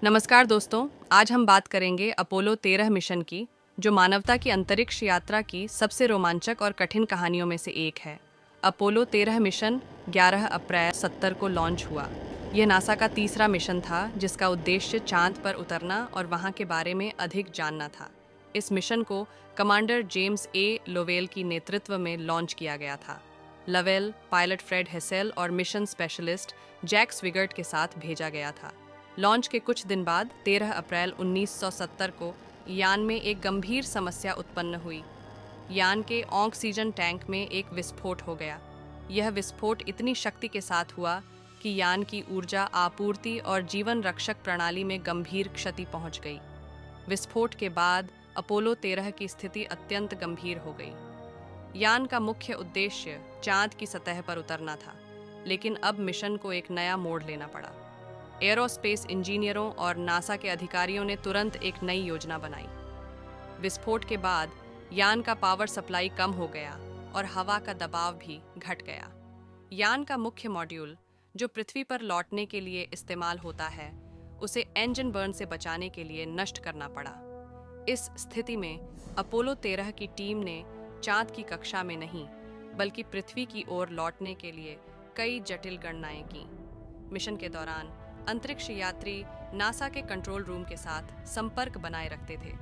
नमस्कार दोस्तों, आज हम बात करेंगे अपोलो 13 मिशन की, जो मानवता की अंतरिक्ष यात्रा की सबसे रोमांचक और कठिन कहानियों में से एक है। अपोलो 13 मिशन 11 अप्रैल 70 को लॉन्च हुआ। यह नासा का तीसरा मिशन था, जिसका उद्देश्य चांद पर उतरना और वहां के बारे में अधिक जानना था। इस मिशन को कमांडर जेम्स ए लोवेल की नेतृत्व में लॉन्च किया गया था। लवेल, पायलट फ्रेड हेसेल और मिशन स्पेशलिस्ट जैक स्विगर्ट के साथ भेजा गया था। लॉन्च के कुछ दिन बाद 13 अप्रैल 1970 को यान में एक गंभीर समस्या उत्पन्न हुई। यान के ऑक्सीजन टैंक में एक विस्फोट हो गया। यह विस्फोट इतनी शक्ति के साथ हुआ कि यान की ऊर्जा आपूर्ति और जीवन रक्षक प्रणाली में गंभीर क्षति पहुंच गई। विस्फोट के बाद अपोलो 13 की स्थिति अत्यंत गंभीर हो गई। यान का मुख्य उद्देश्य चांद की सतह पर उतरना था, लेकिन अब मिशन को एक नया मोड़ लेना पड़ा। एरोस्पेस इंजीनियरों और नासा के अधिकारियों ने तुरंत एक नई योजना बनाई। विस्फोट के बाद यान का पावर सप्लाई कम हो गया और हवा का दबाव भी घट गया। यान का मुख्य मॉड्यूल, जो पृथ्वी पर लौटने के लिए इस्तेमाल होता है, उसे इंजन बर्न से बचाने के लिए नष्ट करना पड़ा। इस स्थिति में अपोलो 13 की टीम ने चांद की कक्षा में नहीं, बल्कि पृथ्वी की ओर लौटने के लिए कई जटिल गणनाएं की। मिशन के दौरान अंतरिक्ष यात्री नासा के कंट्रोल रूम के साथ संपर्क बनाए रखते थे।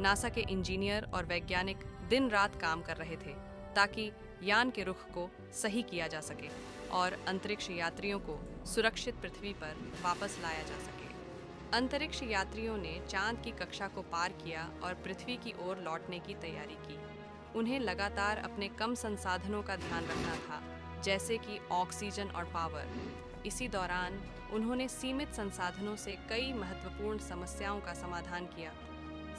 नासा के इंजीनियर और वैज्ञानिक दिन रात काम कर रहे थे ताकि यान के रुख को सही किया जा सके और अंतरिक्ष यात्रियों को सुरक्षित पृथ्वी पर वापस लाया जा सके। अंतरिक्ष यात्रियों ने चांद की कक्षा को पार किया और पृथ्वी की ओर लौटने की तैयारी की। उन्हें लगातार अपने कम संसाधनों का ध्यान रखना था, जैसे कि ऑक्सीजन और पावर। इसी दौरान उन्होंने सीमित संसाधनों से कई महत्वपूर्ण समस्याओं का समाधान किया।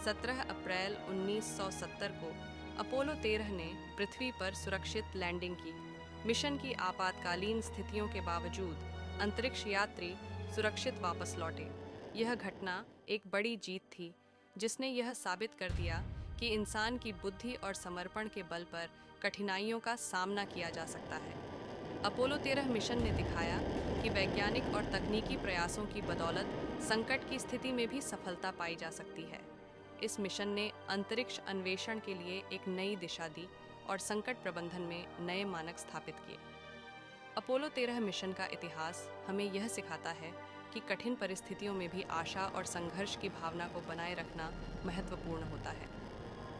17 अप्रैल 1970 को अपोलो 13 ने पृथ्वी पर सुरक्षित लैंडिंग की। मिशन की आपातकालीन स्थितियों के बावजूद अंतरिक्ष यात्री सुरक्षित वापस लौटे। यह घटना एक बड़ी जीत थी, जिसने यह साबित कर दिया कि इंसान की बुद्धि और समर्पण के बल पर कठिनाइयों का सामना किया जा सकता है। अपोलो 13 मिशन ने दिखाया कि वैज्ञानिक और तकनीकी प्रयासों की बदौलत संकट की स्थिति में भी सफलता पाई जा सकती है। इस मिशन ने अंतरिक्ष अन्वेषण के लिए एक नई दिशा दी और संकट प्रबंधन में नए मानक स्थापित किए। अपोलो 13 मिशन का इतिहास हमें यह सिखाता है कि कठिन परिस्थितियों में भी आशा और संघर्ष की भावना को बनाए रखना महत्वपूर्ण होता है।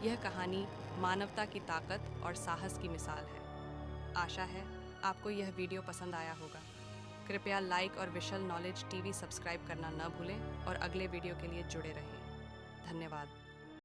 यह कहानी मानवता की ताकत और साहस की मिसाल है। आशा है आपको यह वीडियो पसंद आया होगा। कृपया लाइक और विशाल नॉलेज टीवी सब्सक्राइब करना न भूलें और अगले वीडियो के लिए जुड़े रहें। धन्यवाद।